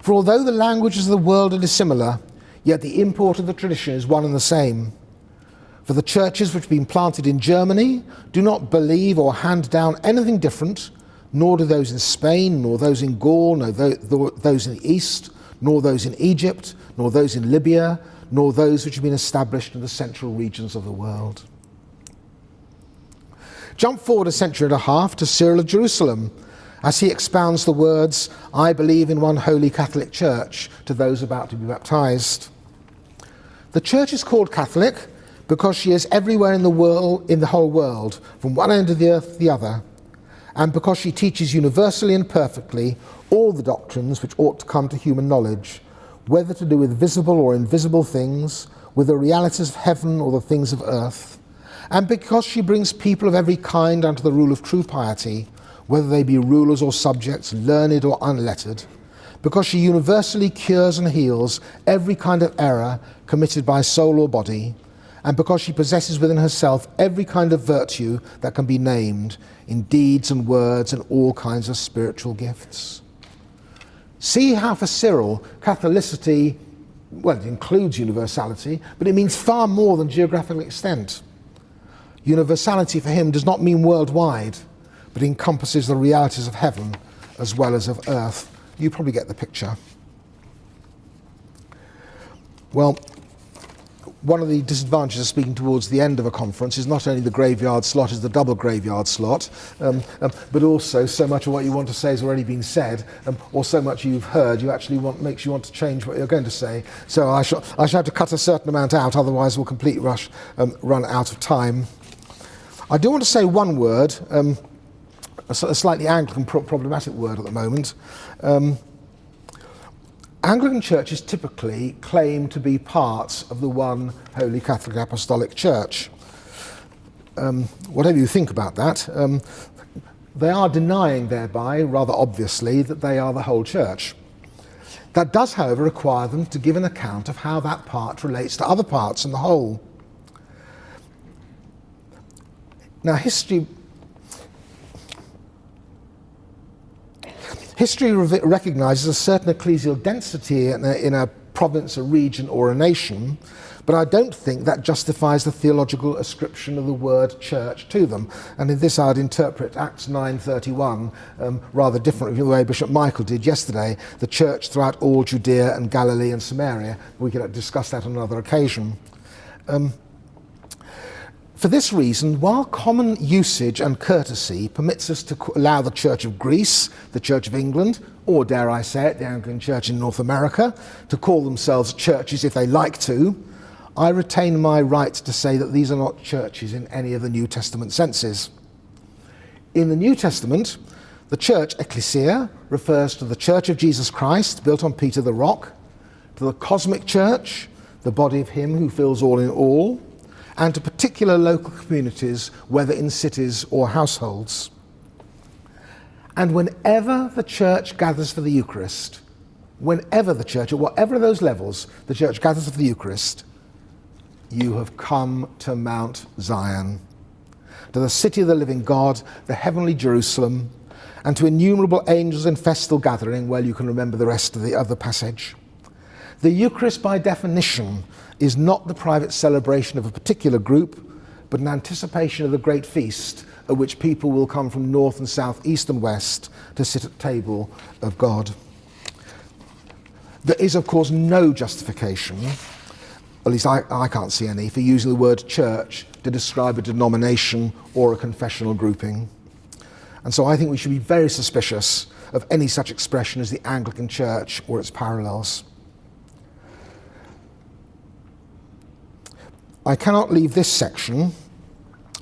For although the languages of the world are dissimilar, yet the import of the tradition is one and the same. For the churches which have been planted in Germany do not believe or hand down anything different, nor do those in Spain, nor those in Gaul, nor those in the East, nor those in Egypt, nor those in Libya, nor those which have been established in the central regions of the world. Jump forward a century and a half to Cyril of Jerusalem, as he expounds the words, I believe in one holy Catholic Church, to those about to be baptized. The Church is called Catholic because she is everywhere in the world, in the whole world, from one end of the earth to the other, and because she teaches universally and perfectly all the doctrines which ought to come to human knowledge, whether to do with visible or invisible things, with the realities of heaven or the things of earth, and because she brings people of every kind under the rule of true piety, whether they be rulers or subjects, learned or unlettered, because she universally cures and heals every kind of error committed by soul or body, and because she possesses within herself every kind of virtue that can be named in deeds and words and all kinds of spiritual gifts. See how for Cyril, Catholicity, well, it includes universality, but it means far more than geographical extent. Universality for him does not mean worldwide, but encompasses the realities of heaven as well as of earth. You probably get the picture. Well, one of the disadvantages of speaking towards the end of a conference is not only the graveyard slot is the double graveyard slot, but also so much of what you want to say has already been said, or so much you've heard makes you want to change what you're going to say. So I shall have to cut a certain amount out, otherwise we'll completely run out of time. I do want to say one word, a slightly Anglican problematic word at the moment. Anglican churches typically claim to be parts of the one Holy Catholic Apostolic Church. Whatever you think about that, they are denying thereby, rather obviously, that they are the whole church. That does, however, require them to give an account of how that part relates to other parts in the whole. Now, history recognises a certain ecclesial density in a province, a region, or a nation, but I don't think that justifies the theological ascription of the word church to them. And in this I'd interpret Acts 9:31 rather differently from the way Bishop Michael did yesterday, the church throughout all Judea and Galilee and Samaria. We could discuss that on another occasion. For this reason, while common usage and courtesy permits us to allow the Church of Greece, the Church of England, or dare I say it, the Anglican Church in North America, to call themselves churches if they like to, I retain my right to say that these are not churches in any of the New Testament senses. In the New Testament, the church, ecclesia, refers to the Church of Jesus Christ, built on Peter the Rock, to the cosmic church, the body of him who fills all in all, and to particular local communities, whether in cities or households. And whenever the church gathers for the Eucharist, whenever the church, at whatever of those levels, the church gathers for the Eucharist, you have come to Mount Zion, to the city of the living God, the heavenly Jerusalem, and to innumerable angels in festal gathering. Well, you can remember the rest of the other passage. The Eucharist, by definition, is not the private celebration of a particular group, but an anticipation of the great feast at which people will come from north and south, east and west to sit at the table of God. There is, of course, no justification, at least I can't see any, for using the word church to describe a denomination or a confessional grouping. And so I think we should be very suspicious of any such expression as the Anglican Church or its parallels. I cannot leave this section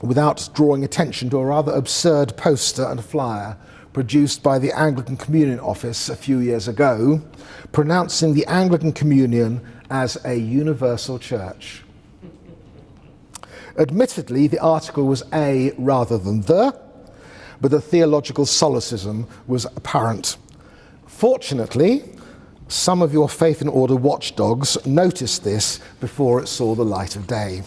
without drawing attention to a rather absurd poster and flyer produced by the Anglican Communion Office a few years ago, pronouncing the Anglican Communion as a universal church. Admittedly, the article was A rather than the, but the theological solecism was apparent. Fortunately, some of your Faith and Order watchdogs noticed this before it saw the light of day.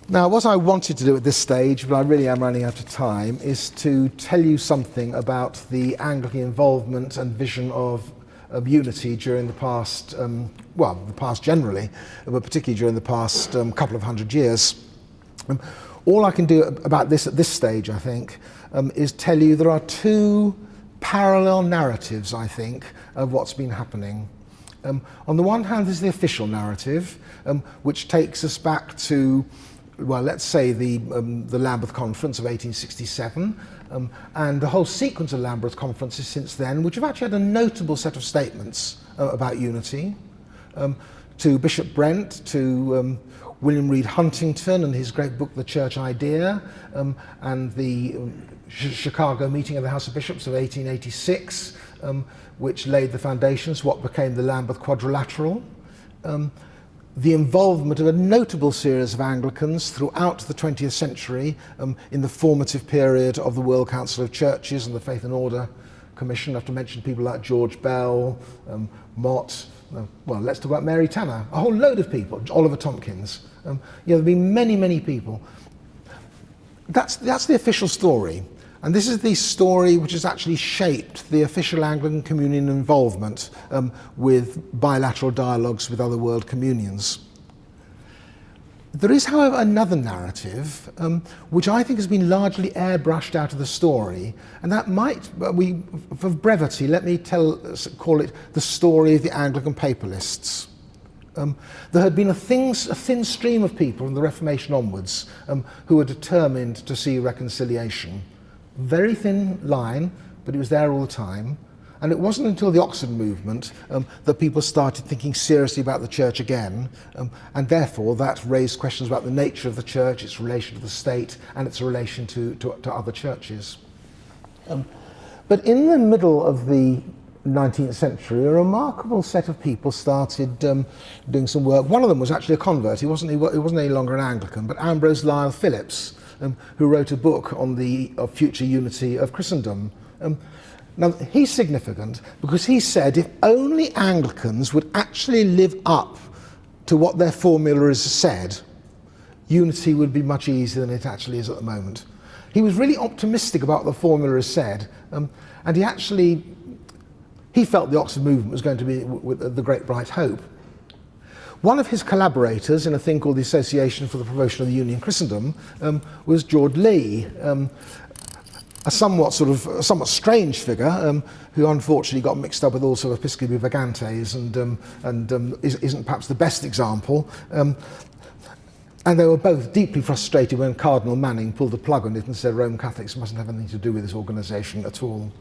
Now, what I wanted to do at this stage, but I really am running out of time, is to tell you something about the Anglican involvement and vision of unity during the past, the past generally, but particularly during the past couple of hundred years. All I can do about this at this stage, I think, is tell you there are two parallel narratives, I think, of what's been happening. On the one hand, there's the official narrative, which takes us back to, well, let's say the Lambeth Conference of 1867, and the whole sequence of Lambeth conferences since then, which have actually had a notable set of statements about unity, to Bishop Brent, to William Reed Huntington and his great book, The Church Idea, and the Chicago meeting of the House of Bishops of 1886, which laid the foundations, what became the Lambeth Quadrilateral. The involvement of a notable series of Anglicans throughout the 20th century in the formative period of the World Council of Churches and the Faith and Order Commission. I have to mention people like George Bell, Mott, well, let's talk about Mary Tanner, a whole load of people, Oliver Tompkins. There have been many, many people. That's the official story. And this is the story which has actually shaped the official Anglican Communion involvement with bilateral dialogues with other world communions. There is, however, another narrative which I think has been largely airbrushed out of the story, and that might, for brevity, let me call it the story of the Anglican Papalists. There had been a thin stream of people from the Reformation onwards who were determined to see reconciliation. Very thin line, but it was there all the time. And it wasn't until the Oxford movement that people started thinking seriously about the church again, and therefore that raised questions about the nature of the church, its relation to the state, and its relation to other churches. But in the middle of the 19th century, a remarkable set of people started doing some work. One of them was actually a convert. He wasn't any longer an Anglican, but Ambrose Lyle Phillips, who wrote a book on the future unity of Christendom. Now, he's significant because he said if only Anglicans would actually live up to what their formula has said, unity would be much easier than it actually is at the moment. He was really optimistic about what the formula has said, and he felt the Oxford movement was going to be the great bright hope. One of his collaborators in a thing called the Association for the Promotion of the Union of Christendom was George Lee, a somewhat strange figure who unfortunately got mixed up with all sort of Episcopi Vagantes and isn't perhaps the best example. And they were both deeply frustrated when Cardinal Manning pulled the plug on it and said Roman Catholics mustn't have anything to do with this organisation at all.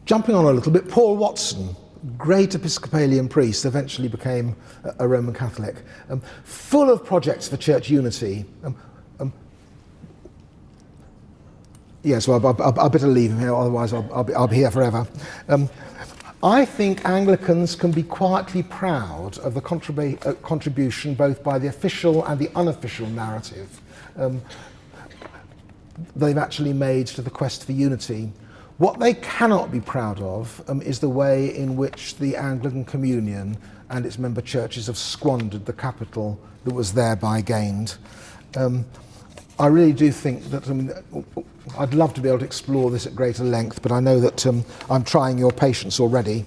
Jumping on a little bit, Paul Watson, great Episcopalian priest, eventually became a Roman Catholic, full of projects for church unity. Yes, well, I'll better leave him here, otherwise I'll be here forever. I think Anglicans can be quietly proud of the contribution both by the official and the unofficial narrative they've actually made to the quest for unity. What they cannot be proud of is the way in which the Anglican Communion and its member churches have squandered the capital that was thereby gained. I really do think that, I'd love to be able to explore this at greater length, but I know that I'm trying your patience already.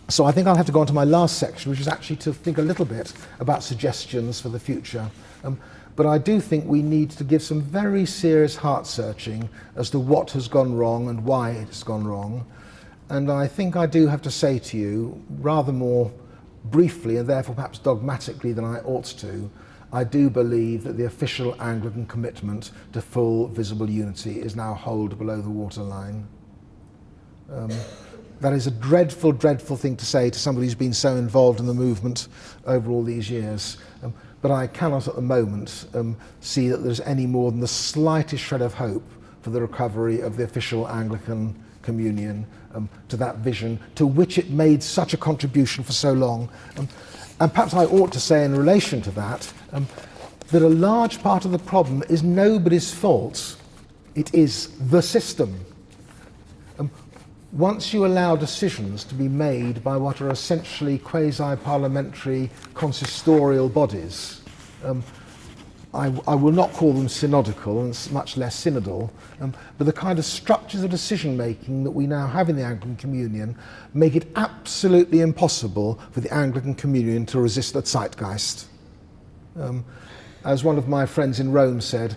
So I think I'll have to go on to my last section, which is actually to think a little bit about suggestions for the future. But I do think we need to give some very serious heart searching as to what has gone wrong and why it's gone wrong. And I think I do have to say to you, rather more briefly and therefore perhaps dogmatically than I ought to, I do believe that the official Anglican commitment to full visible unity is now holed below the waterline. That is a dreadful, dreadful thing to say to somebody who's been so involved in the movement over all these years. But I cannot at the moment see that there's any more than the slightest shred of hope for the recovery of the official Anglican Communion to that vision to which it made such a contribution for so long. And perhaps I ought to say in relation to that, that a large part of the problem is nobody's fault. It is the system. Once you allow decisions to be made by what are essentially quasi-parliamentary consistorial bodies, I will not call them synodical and much less synodal, but the kind of structures of decision-making that we now have in the Anglican Communion make it absolutely impossible for the Anglican Communion to resist the zeitgeist. As one of my friends in Rome said,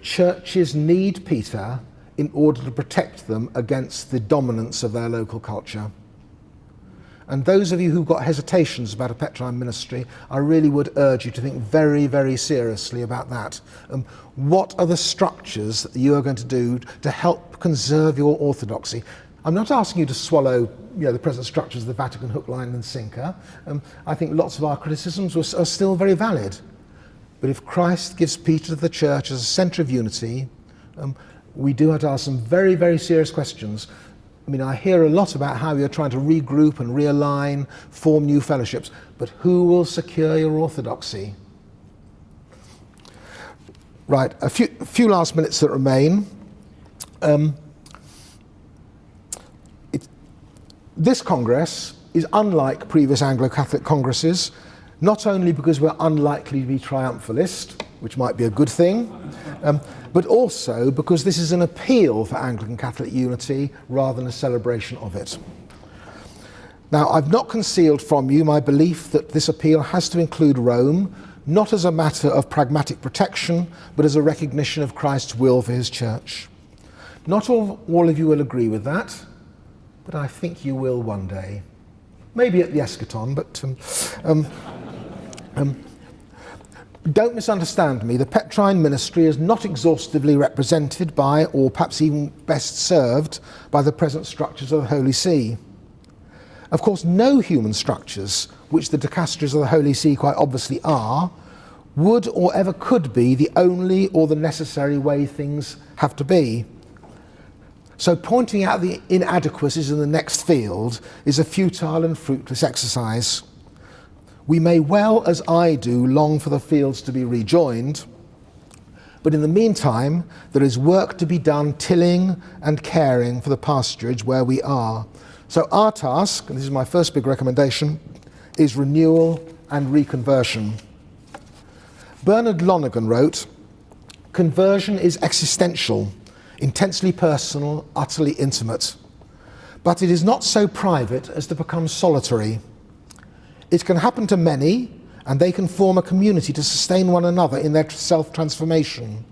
churches need Peter in order to protect them against the dominance of their local culture. And those of you who've got hesitations about a Petrine ministry, I really would urge you to think very, very seriously about that. What are the structures that you are going to do to help conserve your orthodoxy? I'm not asking you to swallow the present structures of the Vatican hook, line and sinker. I think lots of our criticisms are still very valid. But if Christ gives Peter to the church as a centre of unity, we do have to ask some very, very serious questions. I hear a lot about how you're trying to regroup and realign, form new fellowships, but who will secure your orthodoxy? Right, a few last minutes that remain. This Congress is unlike previous Anglo-Catholic Congresses, not only because we're unlikely to be triumphalist, which might be a good thing, but also because this is an appeal for Anglican Catholic unity rather than a celebration of it. Now, I've not concealed from you my belief that this appeal has to include Rome, not as a matter of pragmatic protection, but as a recognition of Christ's will for his church. Not all of you will agree with that, but I think you will one day. Maybe at the eschaton, but don't misunderstand me. The Petrine ministry is not exhaustively represented by, or perhaps even best served, by the present structures of the Holy See. Of course, no human structures, which the dicasteries of the Holy See quite obviously are, would or ever could be the only or the necessary way things have to be. So pointing out the inadequacies in the next field is a futile and fruitless exercise. We may well, as I do, long for the fields to be rejoined, but in the meantime, there is work to be done tilling and caring for the pasturage where we are. So our task, and this is my first big recommendation, is renewal and reconversion. Bernard Lonergan wrote, "Conversion is existential, intensely personal, utterly intimate, but it is not so private as to become solitary. It can happen to many, and they can form a community to sustain one another in their self-transformation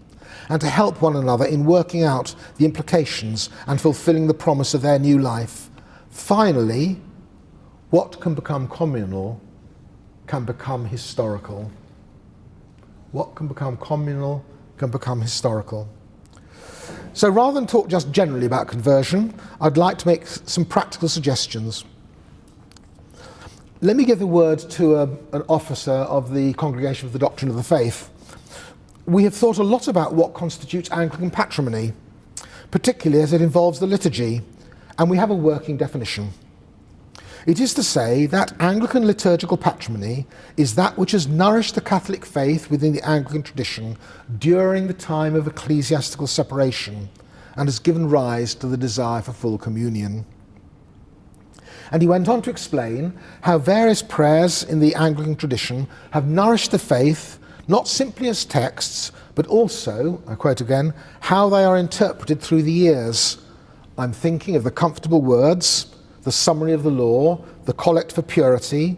and to help one another in working out the implications and fulfilling the promise of their new life. Finally, what can become communal can become historical." What can become communal can become historical. So rather than talk just generally about conversion, I'd like to make some practical suggestions. Let me give the word to an officer of the Congregation for the Doctrine of the Faith. We have thought a lot about what constitutes Anglican patrimony, particularly as it involves the liturgy, and we have a working definition. It is to say that Anglican liturgical patrimony is that which has nourished the Catholic faith within the Anglican tradition during the time of ecclesiastical separation and has given rise to the desire for full communion. And he went on to explain how various prayers in the Anglican tradition have nourished the faith, not simply as texts, but also, I quote again, how they are interpreted through the years. I'm thinking of the comfortable words, the summary of the law, the collect for purity,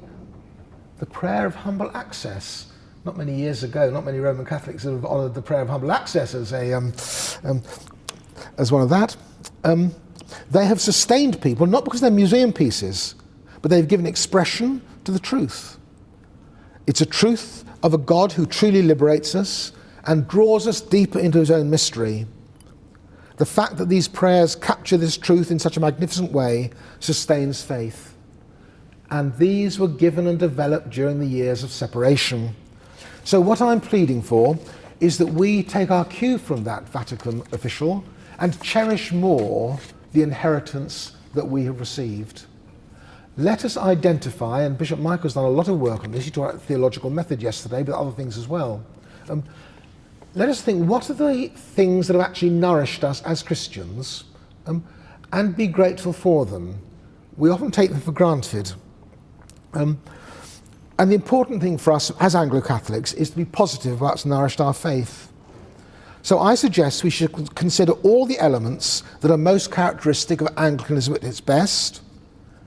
the prayer of humble access. Not many years ago, not many Roman Catholics have honoured the prayer of humble access as one of that. They have sustained people, not because they're museum pieces, but they've given expression to the truth. It's a truth of a God who truly liberates us and draws us deeper into his own mystery. The fact that these prayers capture this truth in such a magnificent way sustains faith. And these were given and developed during the years of separation. So what I'm pleading for is that we take our cue from that Vatican official and cherish more the inheritance that we have received. Let us identify, and Bishop Michael's done a lot of work on this, he talked about theological method yesterday, but other things as well. Let us think, what are the things that have actually nourished us as Christians, and be grateful for them. We often take them for granted. And the important thing for us as Anglo-Catholics is to be positive about what's nourished our faith. So I suggest we should consider all the elements that are most characteristic of Anglicanism at its best,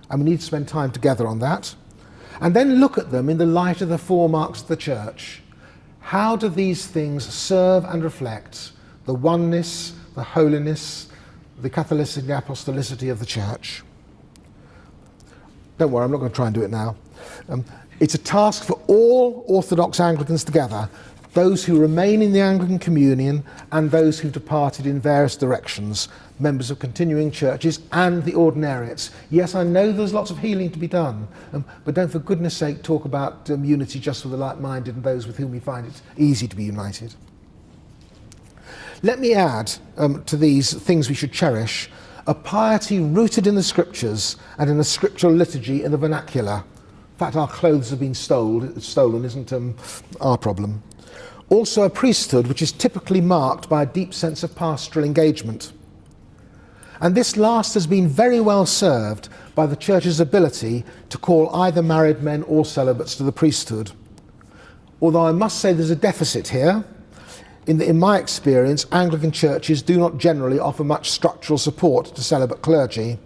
and we need to spend time together on that, and then look at them in the light of the four marks of the Church. How do these things serve and reflect the oneness, the holiness, the Catholicity, the apostolicity of the Church? Don't worry, I'm not going to try and do it now. It's a task for all Orthodox Anglicans together, those who remain in the Anglican communion and those who departed in various directions, members of continuing churches and the ordinariates. Yes, I know there's lots of healing to be done, but don't for goodness sake talk about unity just with the like-minded and those with whom we find it easy to be united. Let me add to these things we should cherish a piety rooted in the scriptures and in a scriptural liturgy in the vernacular. In fact, our clothes have been stolen isn't our problem. Also a priesthood which is typically marked by a deep sense of pastoral engagement. And this last has been very well served by the Church's ability to call either married men or celibates to the priesthood. Although I must say there's a deficit here. In my experience, Anglican churches do not generally offer much structural support to celibate clergy.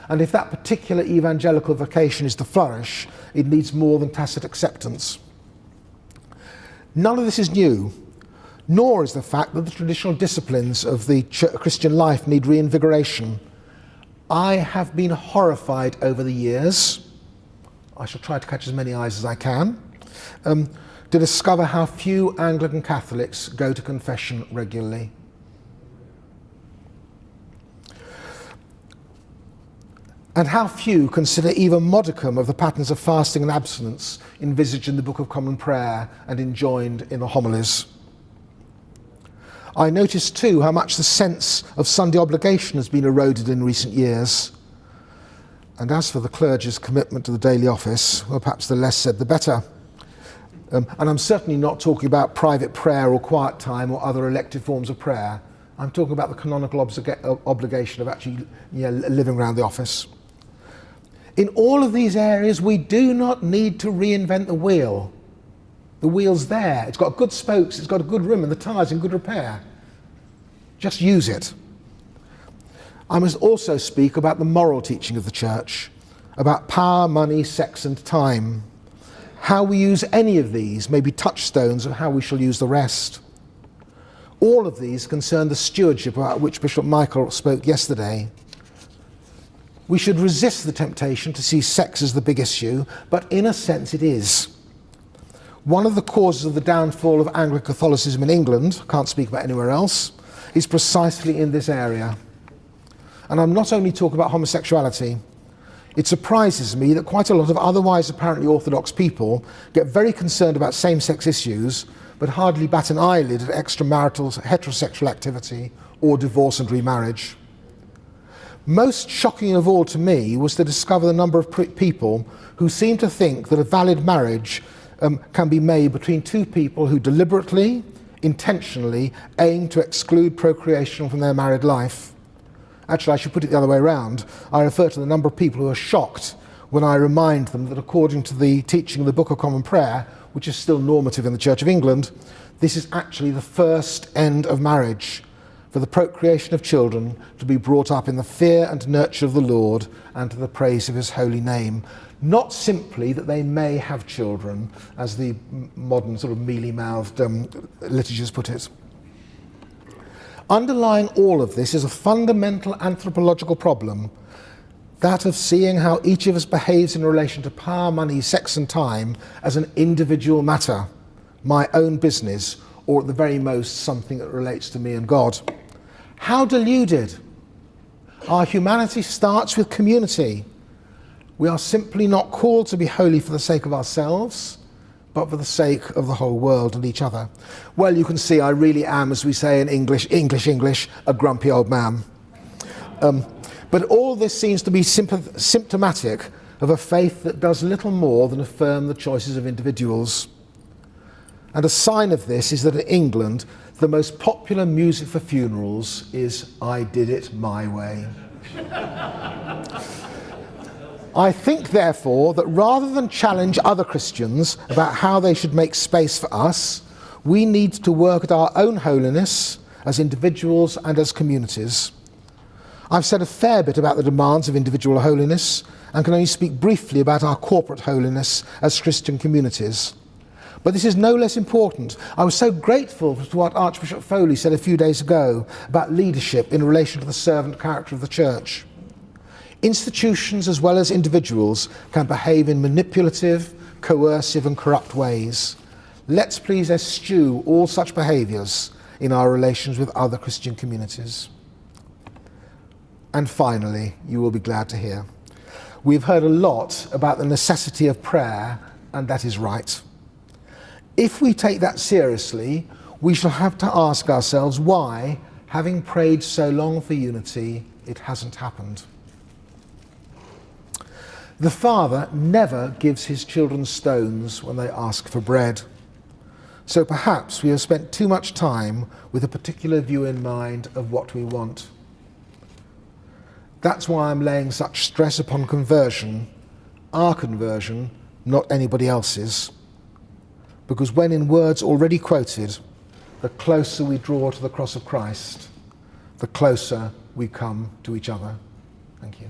And if that particular evangelical vocation is to flourish, it needs more than tacit acceptance. None of this is new, nor is the fact that the traditional disciplines of the Christian life need reinvigoration. I have been horrified over the years, I shall try to catch as many eyes as I can, to discover how few Anglican Catholics go to confession regularly. And how few consider even modicum of the patterns of fasting and abstinence envisaged in the Book of Common Prayer and enjoined in the homilies. I notice too how much the sense of Sunday obligation has been eroded in recent years. And as for the clergy's commitment to the daily office, well, perhaps the less said the better. And I'm certainly not talking about private prayer or quiet time or other elective forms of prayer. I'm talking about the canonical obligation of actually living around the office. In all of these areas, we do not need to reinvent the wheel. The wheel's there. It's got good spokes, it's got a good rim, and the tyre's in good repair. Just use it. I must also speak about the moral teaching of the Church, about power, money, sex, and time. How we use any of these may be touchstones of how we shall use the rest. All of these concern the stewardship about which Bishop Michael spoke yesterday. We should resist the temptation to see sex as the big issue, but in a sense it is. One of the causes of the downfall of Anglican Catholicism in England, I can't speak about anywhere else, is precisely in this area. And I'm not only talking about homosexuality. It surprises me that quite a lot of otherwise apparently orthodox people get very concerned about same-sex issues, but hardly bat an eyelid at extramarital heterosexual activity or divorce and remarriage. Most shocking of all to me was to discover the number of people who seem to think that a valid marriage can be made between two people who deliberately, intentionally aim to exclude procreation from their married life. Actually, I should put it the other way around. I refer to the number of people who are shocked when I remind them that according to the teaching of the Book of Common Prayer, which is still normative in the Church of England, this is actually the first end of marriage, for the procreation of children to be brought up in the fear and nurture of the Lord and to the praise of his holy name. Not simply that they may have children, as the modern sort of mealy-mouthed liturgies put it. Underlying all of this is a fundamental anthropological problem, that of seeing how each of us behaves in relation to power, money, sex and time as an individual matter, my own business, or at the very most something that relates to me and God. How deluded! Our humanity starts with community. We are simply not called to be holy for the sake of ourselves, but for the sake of the whole world and each other. Well, you can see I really am, as we say in English, a grumpy old man. But all this seems to be symptomatic of a faith that does little more than affirm the choices of individuals. And a sign of this is that in England, the most popular music for funerals is "I Did It My Way." I think, therefore, that rather than challenge other Christians about how they should make space for us, we need to work at our own holiness as individuals and as communities. I've said a fair bit about the demands of individual holiness and can only speak briefly about our corporate holiness as Christian communities. But this is no less important. I was so grateful to what Archbishop Foley said a few days ago about leadership in relation to the servant character of the Church. Institutions as well as individuals can behave in manipulative, coercive and corrupt ways. Let's please eschew all such behaviours in our relations with other Christian communities. And finally, you will be glad to hear, we've heard a lot about the necessity of prayer, and that is right. If we take that seriously, we shall have to ask ourselves why, having prayed so long for unity, it hasn't happened. The Father never gives his children stones when they ask for bread. So perhaps we have spent too much time with a particular view in mind of what we want. That's why I'm laying such stress upon conversion, our conversion, not anybody else's. Because when in words already quoted, the closer we draw to the cross of Christ, the closer we come to each other. Thank you.